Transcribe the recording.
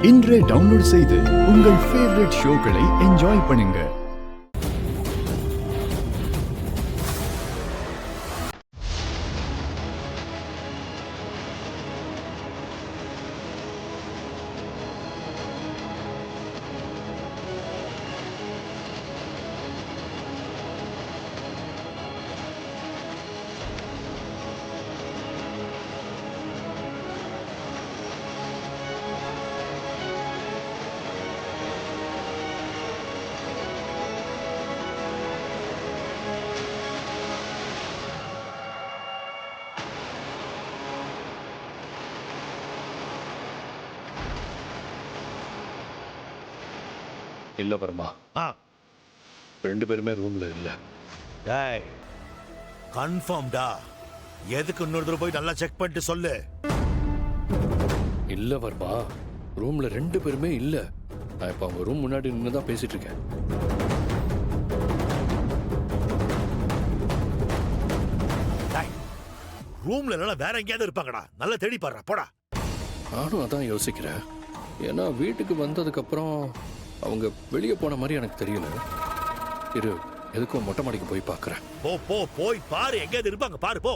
இன்றே டவுன்லோட் செய்து உங்கள் ஃபேவரட் ஷோக்களை என்ஜாய் பண்ணுங்க. இல்ல பரமா, ரெண்டு பேருமே ரூம்ல இல்ல. டேய், கன்ஃபார்ம்டா? எதுக்கு இன்னொரு தடவை போய் நல்லா செக் பண்ணிட்டு சொல்லு. இல்ல வர்மா, ரூம்ல ரெண்டு பேருமே இல்ல. நான் இப்ப அவங்க ரூம் முன்னாடி நின்று தான் பேசிட்டு இருக்கேன். டேய், ரூம்ல இல்லனா வேற எங்கேயாவது இருப்பாங்கடா. நல்லா தேடி பாருடா, போடா. நானும் அதான் யோசிக்கிறேன். ஏன்னா வீட்டுக்கு வந்ததுக்கு அப்புறம் அவங்க வெளியே போன மாதிரி எனக்கு தெரியல. எதுக்கும் மொட்டை மாடிக்கு போய் பார்க்கறேன். போய் பாரு, எங்கேயாவது இருப்பாங்க பாரு, போ.